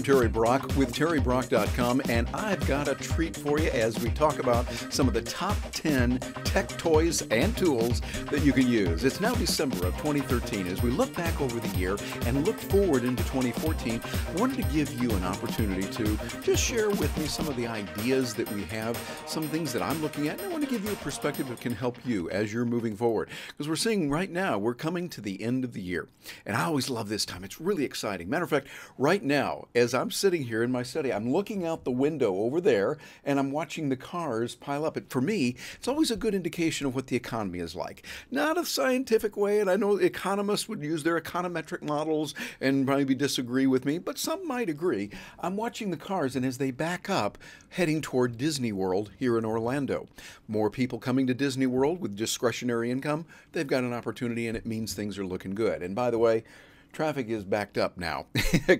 I'm Terry Brock with TerryBrock.com, and I've got a treat for you as we talk about some of the top 10 tech toys and tools that you can use. It's now December of 2013. As we look back over the year and look forward into 2014, I wanted to give you an opportunity to just share with me some of the ideas that we have, some things that I'm looking at, and I want to give you a perspective that can help you as you're moving forward. Because we're seeing right now, we're coming to the end of the year, and I always love this time. It's really exciting. Matter of fact, right now, as I'm sitting here in my study, I'm looking out the window over there and I'm watching the cars pile up. For me, it's always a good indication of what the economy is like. Not a scientific way, and I know economists would use their econometric models and probably disagree with me, but some might agree. I'm watching the cars, and as they back up, heading toward Disney World here in Orlando. More people coming to Disney World with discretionary income, they've got an opportunity, and it means things are looking good. And by the way, traffic is backed up now,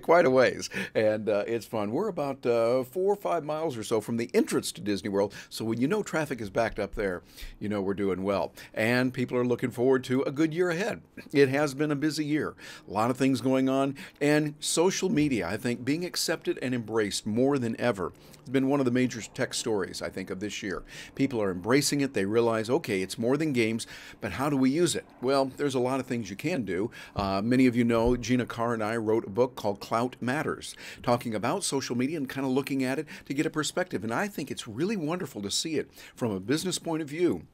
quite a ways, and it's fun. We're about 4 or 5 miles or so from the entrance to Disney World, so when you know traffic is backed up there, you know we're doing well. And people are looking forward to a good year ahead. It has been a busy year, a lot of things going on, and social media, I think, being accepted and embraced more than ever. It's been one of the major tech stories, I think, of this year. People are embracing it. They realize, okay, it's more than games, but how do we use it? Well, there's a lot of things you can do. Many of you know Gina Carr and I wrote a book called Clout Matters, talking about social media and kind of looking at it to get a perspective. And I think it's really wonderful to see it from a business point of view.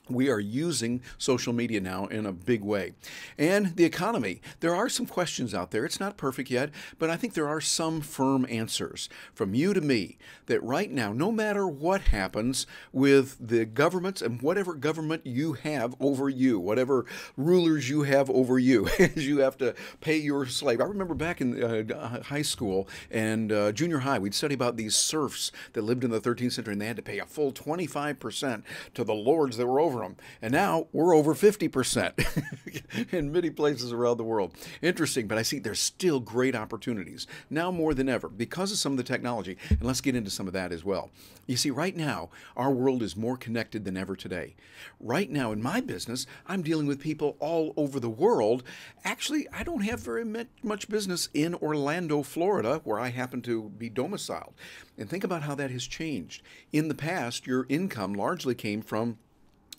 We are using social media now in a big way. And the economy, there are some questions out there. It's not perfect yet, but I think there are some firm answers from you to me that right now, no matter what happens with the governments and whatever government you have over you, whatever rulers you have over you, as you have to pay your slave. I remember back in high school and junior high, we'd study about these serfs that lived in the 13th century, and they had to pay a full 25% to the lords that were over them. And now we're over 50% in many places around the world. Interesting, but I see there's still great opportunities now more than ever because of some of the technology. And let's get into some of that as well. You see, right now, our world is more connected than ever today. Right now, in my business, I'm dealing with people all over the world. Actually, I don't have very much business in Orlando, Florida, where I happen to be domiciled. And think about how that has changed. In the past, your income largely came from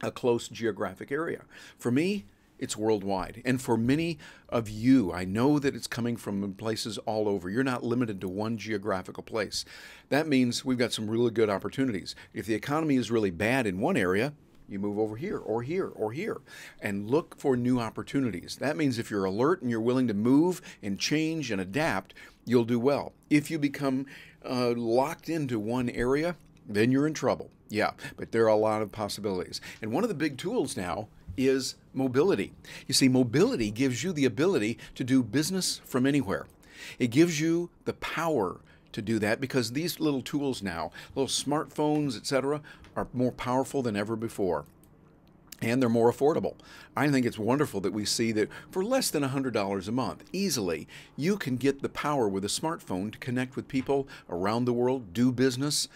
a close geographic area. For me, it's worldwide. And for many of you, I know that it's coming from places all over. You're not limited to one geographical place. That means we've got some really good opportunities. If the economy is really bad in one area, you move over here or here or here and look for new opportunities. That means if you're alert and you're willing to move and change and adapt, you'll do well. If you become locked into one area, then you're in trouble. Yeah, but there are a lot of possibilities. And one of the big tools now is mobility. You see, mobility gives you the ability to do business from anywhere. It gives you the power to do that because these little tools now, little smartphones, etc., are more powerful than ever before. And they're more affordable. I think it's wonderful that we see that for less than $100 a month, easily, you can get the power with a smartphone to connect with people around the world, do business,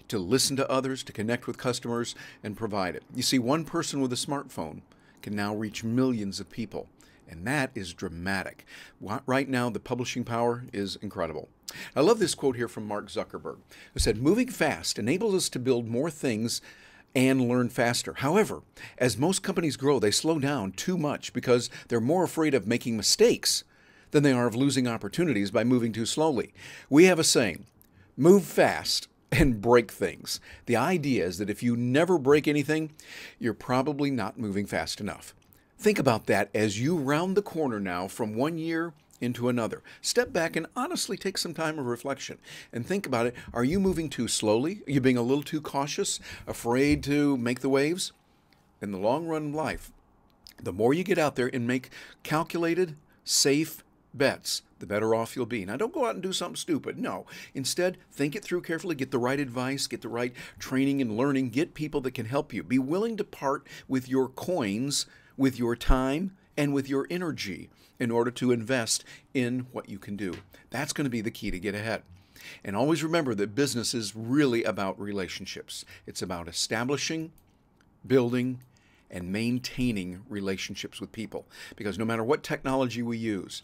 to listen to others, to connect with customers, and provide it. You see, one person with a smartphone can now reach millions of people, and that is dramatic. Right now, the publishing power is incredible. I love this quote here from Mark Zuckerberg, who said, "Moving fast enables us to build more things and learn faster. However, as most companies grow, they slow down too much because they're more afraid of making mistakes than they are of losing opportunities by moving too slowly." We have a saying, move fast and break things. The idea is that if you never break anything, you're probably not moving fast enough. Think about that as you round the corner now from one year into another. Step back and honestly take some time of reflection and think about it. Are you moving too slowly? Are you being a little too cautious, afraid to make the waves? In the long run of life, the more you get out there and make calculated, safe bets, the better off you'll be. Now, don't go out and do something stupid. No. Instead, think it through carefully, get the right advice, get the right training and learning, get people that can help you. Be willing to part with your coins, with your time, and with your energy in order to invest in what you can do. That's going to be the key to get ahead. And always remember that business is really about relationships. It's about establishing, building, and maintaining relationships with people. Because no matter what technology we use,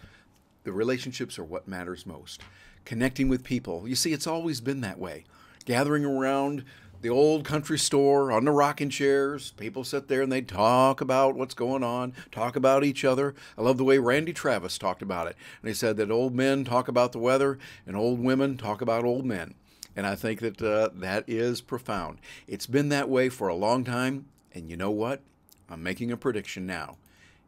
the relationships are what matters most. connecting with people. You see, it's always been that way. Gathering around the old country store on the rocking chairs, people sit there and they talk about what's going on, talk about each other. I love the way Randy Travis talked about it. And he said that old men talk about the weather and old women talk about old men. And I think that that is profound. It's been that way for a long time. And you know what? I'm making a prediction now.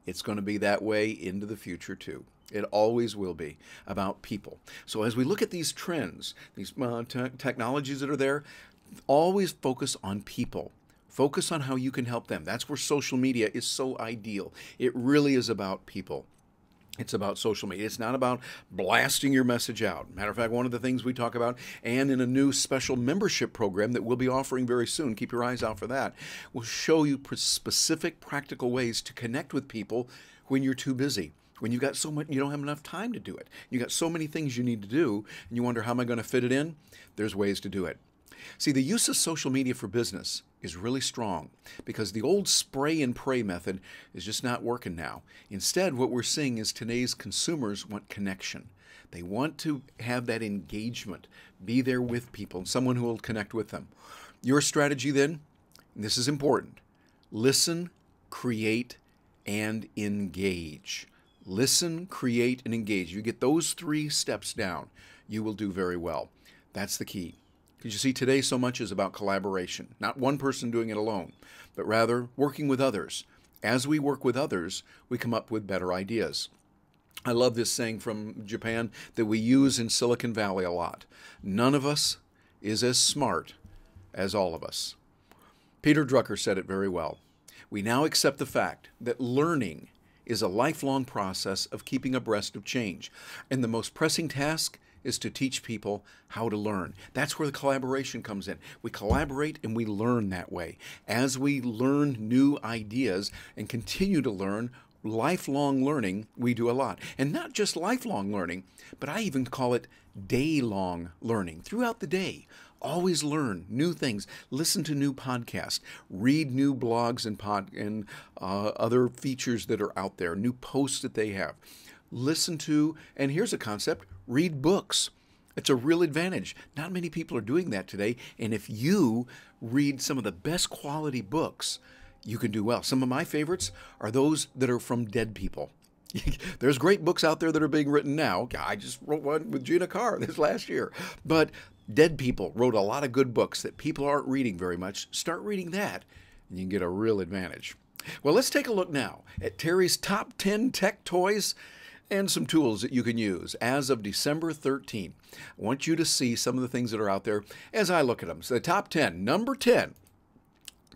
It's going to be that way into the future too. It always will be about people. So as we look at these trends, these technologies that are there, always focus on people. Focus on how you can help them. That's where social media is so ideal. It really is about people. It's about social media. It's not about blasting your message out. Matter of fact, one of the things we talk about, and in a new special membership program that we'll be offering very soon, keep your eyes out for that, will show you specific practical ways to connect with people when you're too busy. When you've got so much, you don't have enough time to do it. You've got so many things you need to do, and you wonder, how am I going to fit it in? There's ways to do it. See, the use of social media for business is really strong because the old spray and pray method is just not working now. Instead, what we're seeing is today's consumers want connection. They want to have that engagement, be there with people, someone who will connect with them. Your strategy then, and this is important, listen, create, and engage. Listen, create, and engage. You get those 3 steps down, you will do very well. That's the key. Because you see, today so much is about collaboration. Not one person doing it alone, but rather working with others. As we work with others, we come up with better ideas. I love this saying from Japan that we use in Silicon Valley a lot. None of us is as smart as all of us. Peter Drucker said it very well. We now accept the fact that learning is a lifelong process of keeping abreast of change. And the most pressing task is to teach people how to learn. That's where the collaboration comes in. We collaborate and we learn that way. As we learn new ideas and continue to learn, lifelong learning, we do a lot. And not just lifelong learning, but I even call it day-long learning. Throughout the day, always learn new things, listen to new podcasts, read new blogs and other features that are out there, new posts that they have. Listen to, and here's a concept, read books. It's a real advantage. Not many people are doing that today, and if you read some of the best quality books, you can do well. Some of my favorites are those that are from dead people. There's great books out there that are being written now. I just wrote one with Gina Carr this last year. But dead people wrote a lot of good books that people aren't reading very much. Start reading that, and you can get a real advantage. Well, let's take a look now at Terry's top 10 tech toys and some tools that you can use as of December 13. I want you to see some of the things that are out there as I look at them. So the top 10, number 10,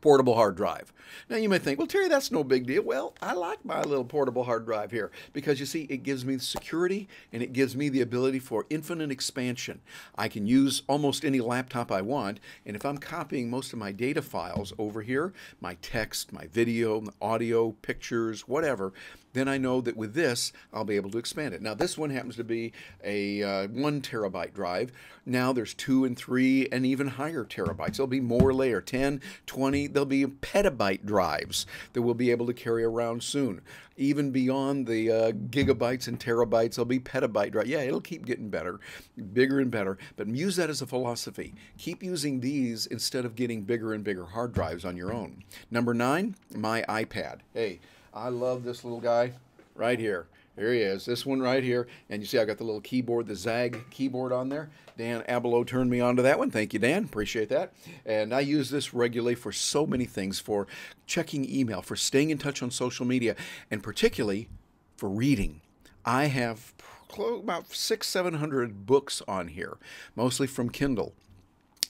portable hard drive. Now you may think, well, Terry, that's no big deal. Well, I like my little portable hard drive here because you see, it gives me security and it gives me the ability for infinite expansion. I can use almost any laptop I want, and if I'm copying most of my data files over here, my text, my video, audio, pictures, whatever, then I know that with this, I'll be able to expand it. Now, this one happens to be a 1 terabyte drive. Now there's 2 and 3 and even higher terabytes. There'll be more later, 10, 20, there'll be petabyte drives that we'll be able to carry around soon. Even beyond the gigabytes and terabytes, there'll be petabyte drive. Yeah, it'll keep getting better, bigger and better, but use that as a philosophy. Keep using these instead of getting bigger and bigger hard drives on your own. Number 9, my iPad. Hey, I love this little guy right here. Here he is, this one right here. And you see I got the little keyboard, the Zag keyboard on there. Dan Abelow turned me on to that one. Thank you, Dan. Appreciate that. And I use this regularly for so many things, for checking email, for staying in touch on social media, and particularly for reading. I have about 600-700 books on here, mostly from Kindle.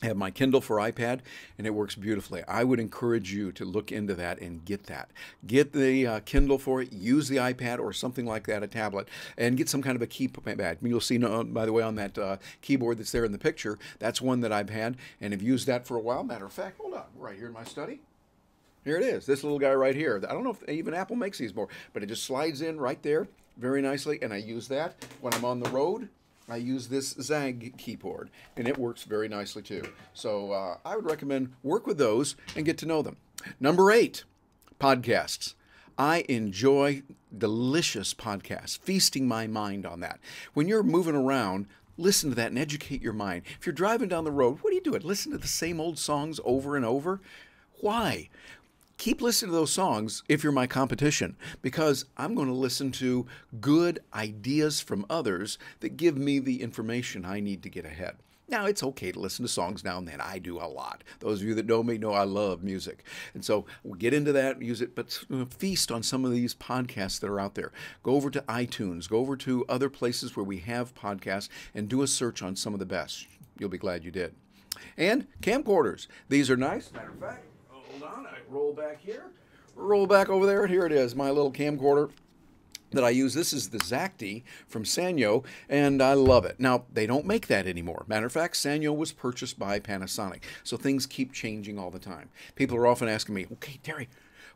I have my Kindle for iPad, and it works beautifully. I would encourage you to look into that and get that. Get the Kindle for it, use the iPad or something like that, a tablet, and get some kind of a keypad. You'll see, by the way, on that keyboard that's there in the picture, that's one that I've had and have used that for a while. Matter of fact, hold on, right here in my study. Here it is, this little guy right here. I don't know if even Apple makes these more, but it just slides in right there very nicely, and I use that when I'm on the road. I use this Zag keyboard, and it works very nicely too. So I would recommend work with those and get to know them. Number 8, podcasts. I enjoy delicious podcasts, feasting my mind on that. When you're moving around, listen to that and educate your mind. If you're driving down the road, what are you doing? Listen to the same old songs over and over? Why? Keep listening to those songs if you're my competition, because I'm going to listen to good ideas from others that give me the information I need to get ahead. Now, it's okay to listen to songs now and then. I do a lot. Those of you that know me know I love music. And so we'll get into that, use it, but feast on some of these podcasts that are out there. Go over to iTunes, go over to other places where we have podcasts, and do a search on some of the best. You'll be glad you did. And camcorders. These are nice. Matter of fact, hold on, I roll back here, roll back over there, and here it is, my little camcorder that I use. This is the Zacti from Sanyo, and I love it. Now, they don't make that anymore. Matter of fact, Sanyo was purchased by Panasonic, so things keep changing all the time. People are often asking me, okay, Terry,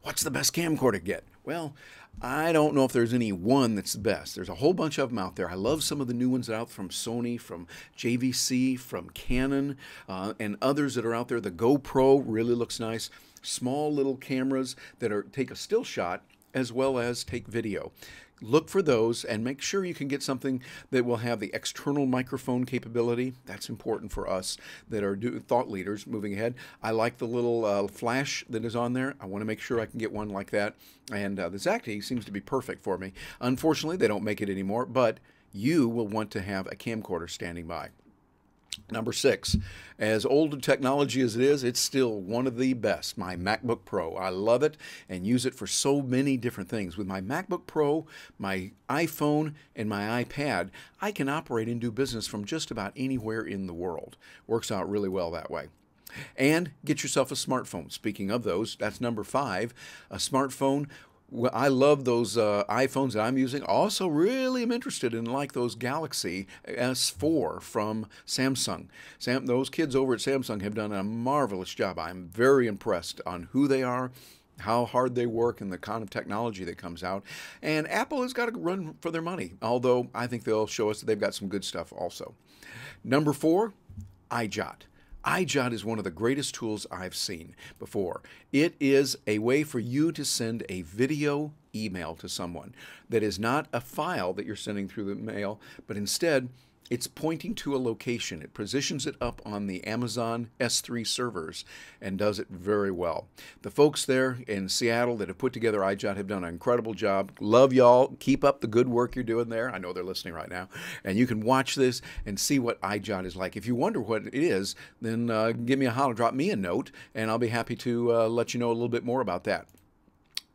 what's the best camcorder to get? Well, I don't know if there's any one that's the best. There's a whole bunch of them out there. I love some of the new ones out from Sony, from JVC, from Canon, and others that are out there. The GoPro really looks nice. Small little cameras that take a still shot as well as take video. Look for those and make sure you can get something that will have the external microphone capability. That's important for us that are thought leaders moving ahead. I like the little flash that is on there. I want to make sure I can get one like that. And the Zacti seems to be perfect for me. Unfortunately, they don't make it anymore, but you will want to have a camcorder standing by. Number 6, as old technology as it is, it's still one of the best, my MacBook Pro. I love it and use it for so many different things. With my MacBook Pro, my iPhone, and my iPad, I can operate and do business from just about anywhere in the world. Works out really well that way. And get yourself a smartphone. Speaking of those, that's number 5, a smartphone. Well, I love those iPhones that I'm using. Also, really am interested in like those Galaxy S4 from Samsung. Those kids over at Samsung have done a marvelous job. I'm very impressed on who they are, how hard they work, and the kind of technology that comes out. And Apple has got to run for their money, although I think they'll show us that they've got some good stuff also. Number 4, iJot. iJot is one of the greatest tools I've seen before. It is a way for you to send a video email to someone that is not a file that you're sending through the mail, but instead it's pointing to a location. It positions it up on the Amazon S3 servers and does it very well. The folks there in Seattle that have put together iJot have done an incredible job. Love y'all. Keep up the good work you're doing there. I know they're listening right now. And you can watch this and see what iJot is like. If you wonder what it is, then give me a holler, drop me a note, and I'll be happy to let you know a little bit more about that.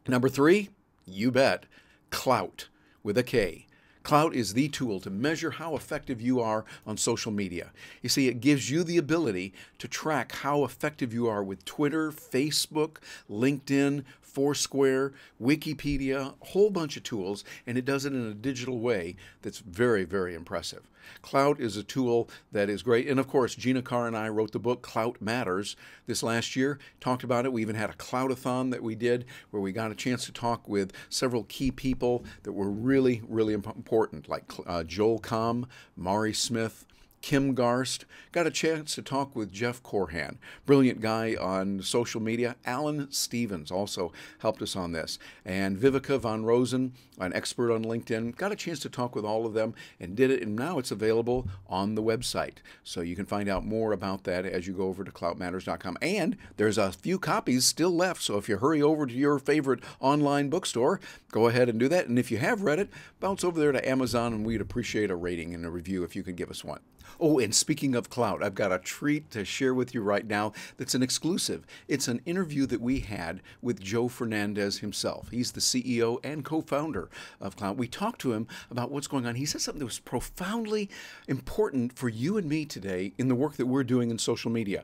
Number 3, you bet, Klout with a K. Klout is the tool to measure how effective you are on social media. You see, it gives you the ability to track how effective you are with Twitter, Facebook, LinkedIn, Foursquare, Wikipedia, a whole bunch of tools, and it does it in a digital way that's very, very impressive. Klout is a tool that is great. And of course, Gina Carr and I wrote the book Klout Matters this last year, talked about it. We even had a Cloutathon that we did where we got a chance to talk with several key people that were really, really important, like Joel Comm, Mari Smith, Kim Garst. Got a chance to talk with Jeff Corhan, brilliant guy on social media. Alan Stevens also helped us on this. And Vivica von Rosen, an expert on LinkedIn. Got a chance to talk with all of them and did it, and now it's available on the website. So you can find out more about that as you go over to cloutmatters.com. And there's a few copies still left, so if you hurry over to your favorite online bookstore, go ahead and do that. And if you have read it, bounce over there to Amazon, and we'd appreciate a rating and a review if you could give us one. Oh, and speaking of Klout, I've got a treat to share with you right now that's an exclusive. It's an interview that we had with Joe Fernandez himself. He's the CEO and co-founder of Klout. We talked to him about what's going on. He said something that was profoundly important for you and me today in the work that we're doing in social media.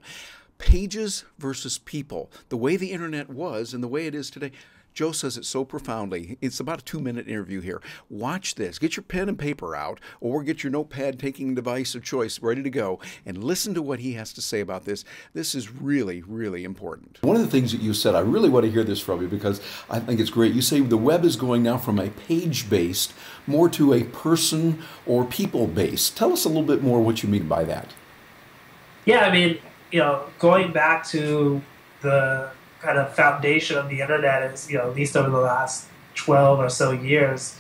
Pages versus people. The way the internet was and the way it is today. Joe says it so profoundly. It's about a 2-minute interview here. Watch this. Get your pen and paper out, or get your notepad taking device of choice ready to go, and listen to what he has to say about this. This is really, really important. One of the things that you said, I really want to hear this from you because I think it's great. You say the web is going now from a page-based more to a person or people-based. Tell us a little bit more what you mean by that. Yeah, I mean, going back to the kind of foundation of the internet is, at least over the last 12 or so years,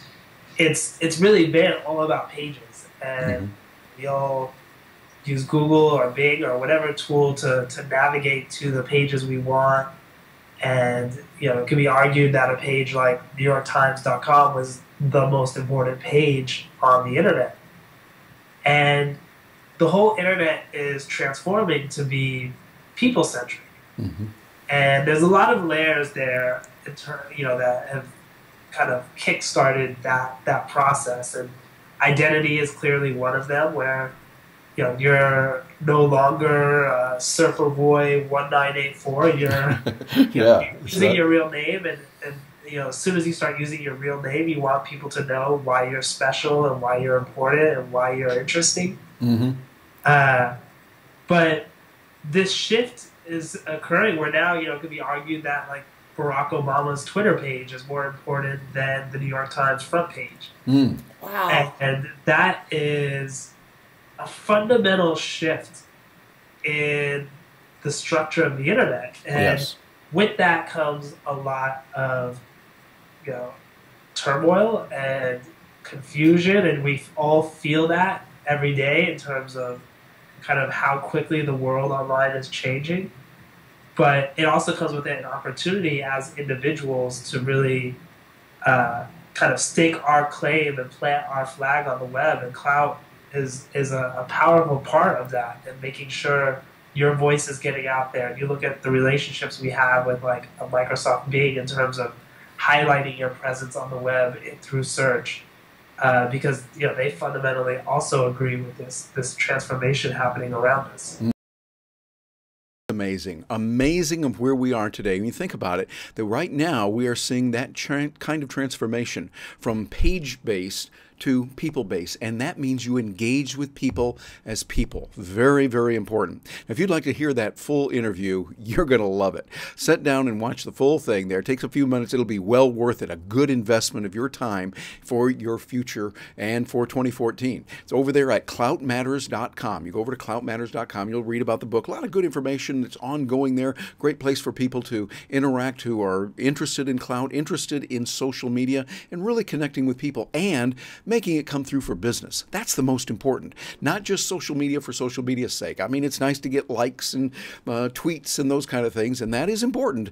it's really been all about pages. And, We all use Google or Bing or whatever tool to navigate to the pages we want. And it can be argued that a page like NewYorkTimes.com was the most important page on the internet. And the whole internet is transforming to be people-centric. Mm-hmm. And there's a lot of layers there, that have kind of kick-started that process. And identity is clearly one of them, where you're no longer Surfer Boy 1984. You're using your real name, and as soon as you start using your real name, you want people to know why you're special and why you're important and why you're interesting. Mm-hmm. But this shift is occurring where now it could be argued that like Barack Obama's Twitter page is more important than the New York Times front page. Mm. Wow! And that is a fundamental shift in the structure of the internet. And with that comes a lot of, turmoil and confusion, and we all feel that every day in terms of kind of how quickly the world online is changing. But it also comes with an opportunity as individuals to really kind of stake our claim and plant our flag on the web, and Clout is a powerful part of that, and making sure your voice is getting out there. And you look at the relationships we have with like a Microsoft Bing in terms of highlighting your presence on the web through search, because they fundamentally also agree with this transformation happening around us. Amazing of where we are today. When you think about it, that right now we are seeing that kind of transformation from page-based to people-based, and that means you engage with people as people. Very, very important. If you'd like to hear that full interview, you're going to love it. Sit down and watch the full thing there. It takes a few minutes. It'll be well worth it. A good investment of your time for your future and for 2014. It's over there at cloutmatters.com. You go over to cloutmatters.com. You'll read about the book. A lot of good information that's ongoing there. Great place for people to interact who are interested in clout, interested in social media, and really connecting with people and making it come through for business. That's the most important. Not just social media for social media's sake. I mean, it's nice to get likes and tweets and those kind of things, and that is important.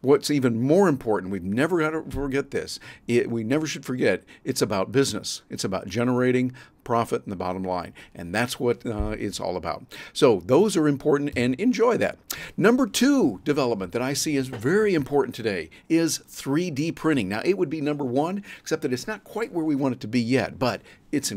What's even more important, we've never got to forget this. We never should forget, it's about business. It's about generating profit and the bottom line. And that's what it's all about. So those are important, and enjoy that. Number 2 development that I see as very important today is 3D printing. Now, it would be number 1, except that it's not quite where we want it to be yet, but it's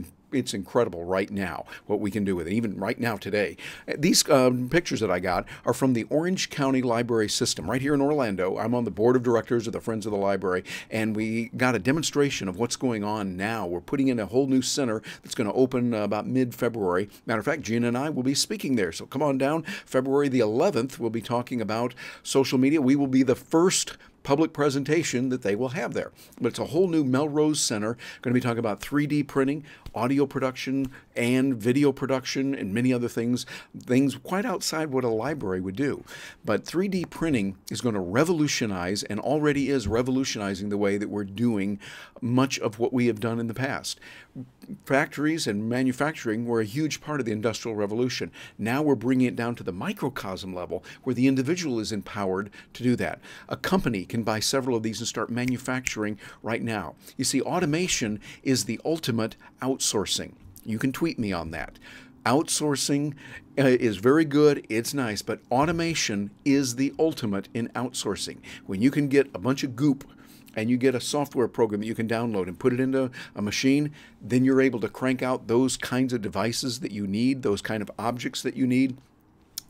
incredible right now what we can do with it, even right now today. These pictures that I got are from the Orange County Library System right here in Orlando. I'm on the board of directors of the Friends of the Library, and we got a demonstration of what's going on now. We're putting in a whole new center that's going to open about mid-February. Matter of fact, Gina and I will be speaking there, so come on down. February the 11th, we'll be talking about social media. We will be the first public presentation that they will have there. But it's a whole new Melrose Center. Going to be talking about 3D printing, audio production, and video production, and many other things quite outside what a library would do. But 3D printing is going to revolutionize, and already is revolutionizing, the way that we're doing much of what we have done in the past. Factories and manufacturing were a huge part of the Industrial Revolution. Now we're bringing it down to the microcosm level, where the individual is empowered to do that. A company can buy several of these and start manufacturing right now. You see, automation is the ultimate outsourcing. You can tweet me on that. Outsourcing is very good, it's nice, but automation is the ultimate in outsourcing. When you can get a bunch of goop and you get a software program that you can download and put it into a machine, then you're able to crank out those kinds of devices that you need, those kind of objects that you need.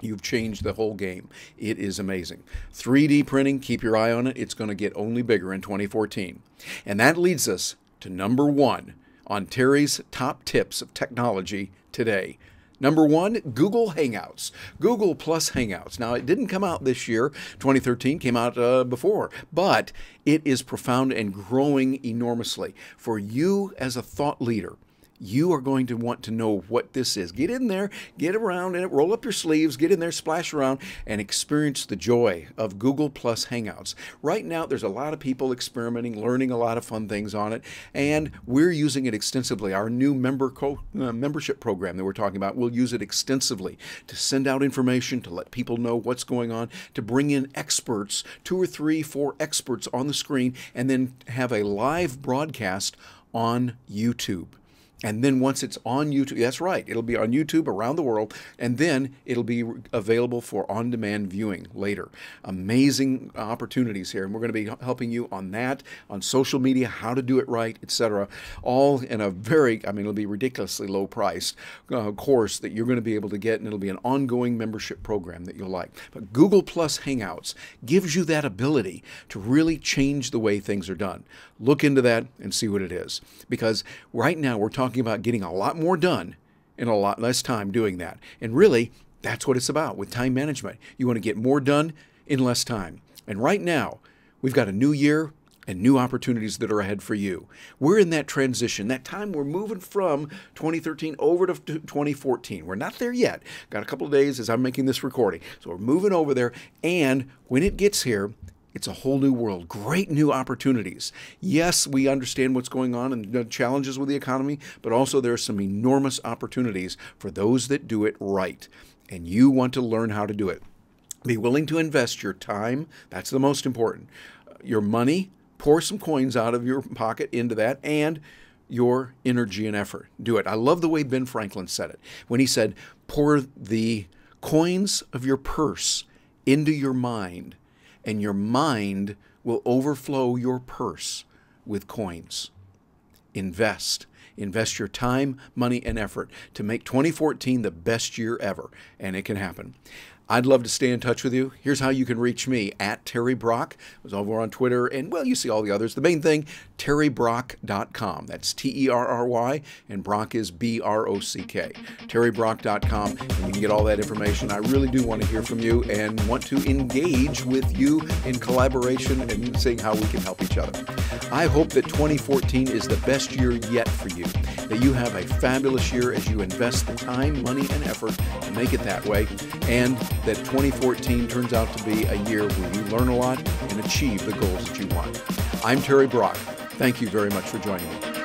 You've changed the whole game. It is amazing. 3D printing, keep your eye on it. It's going to get only bigger in 2014. And that leads us to number 1 on Terry's top tips of technology today. Number 1, Google Hangouts. Google plus Hangouts. Now, it didn't come out this year. 2013 came out before, but it is profound and growing enormously. For you as a thought leader, you are going to want to know what this is. Get in there, get around in it, roll up your sleeves, get in there, splash around, and experience the joy of Google Plus Hangouts. Right now, there's a lot of people experimenting, learning a lot of fun things on it, and we're using it extensively. Our new membership program that we're talking about, we'll use it extensively to send out information, to let people know what's going on, to bring in experts, 2 or 3, 4 experts on the screen, and then have a live broadcast on YouTube. And then once it's on YouTube, that's right, it'll be on YouTube around the world, and then it'll be available for on-demand viewing later. Amazing opportunities here, and we're going to be helping you on that, on social media, how to do it right, etc. All in a very, I mean, it'll be ridiculously low priced course that you're going to be able to get, and it'll be an ongoing membership program that you'll like. But Google Plus Hangouts gives you that ability to really change the way things are done. Look into that and see what it is. Because right now we're talking about getting a lot more done in a lot less time doing that. And really, that's what it's about with time management. You want to get more done in less time. And right now, we've got a new year and new opportunities that are ahead for you. We're in that transition, that time we're moving from 2013 over to 2014. We're not there yet. Got a couple of days as I'm making this recording. So we're moving over there, and when it gets here, it's a whole new world, great new opportunities. Yes, we understand what's going on and the challenges with the economy, but also there are some enormous opportunities for those that do it right. And you want to learn how to do it. Be willing to invest your time. That's the most important. Your money, pour some coins out of your pocket into that, and your energy and effort. Do it. I love the way Ben Franklin said it when he said, pour the coins of your purse into your mind, and your mind will overflow your purse with coins. Invest. Invest your time, money, and effort to make 2014 the best year ever, and it can happen. I'd love to stay in touch with you. Here's how you can reach me, at Terry Brock. I was over on Twitter, and, well, you see all the others. The main thing, terrybrock.com. That's Terry, and Brock is BROCK. terrybrock.com, and you can get all that information. I really do want to hear from you and want to engage with you in collaboration and seeing how we can help each other. I hope that 2014 is the best year yet for you, that you have a fabulous year as you invest the time, money, and effort to make it that way, and that 2014 turns out to be a year where you learn a lot and achieve the goals that you want. I'm Terry Brock. Thank you very much for joining me.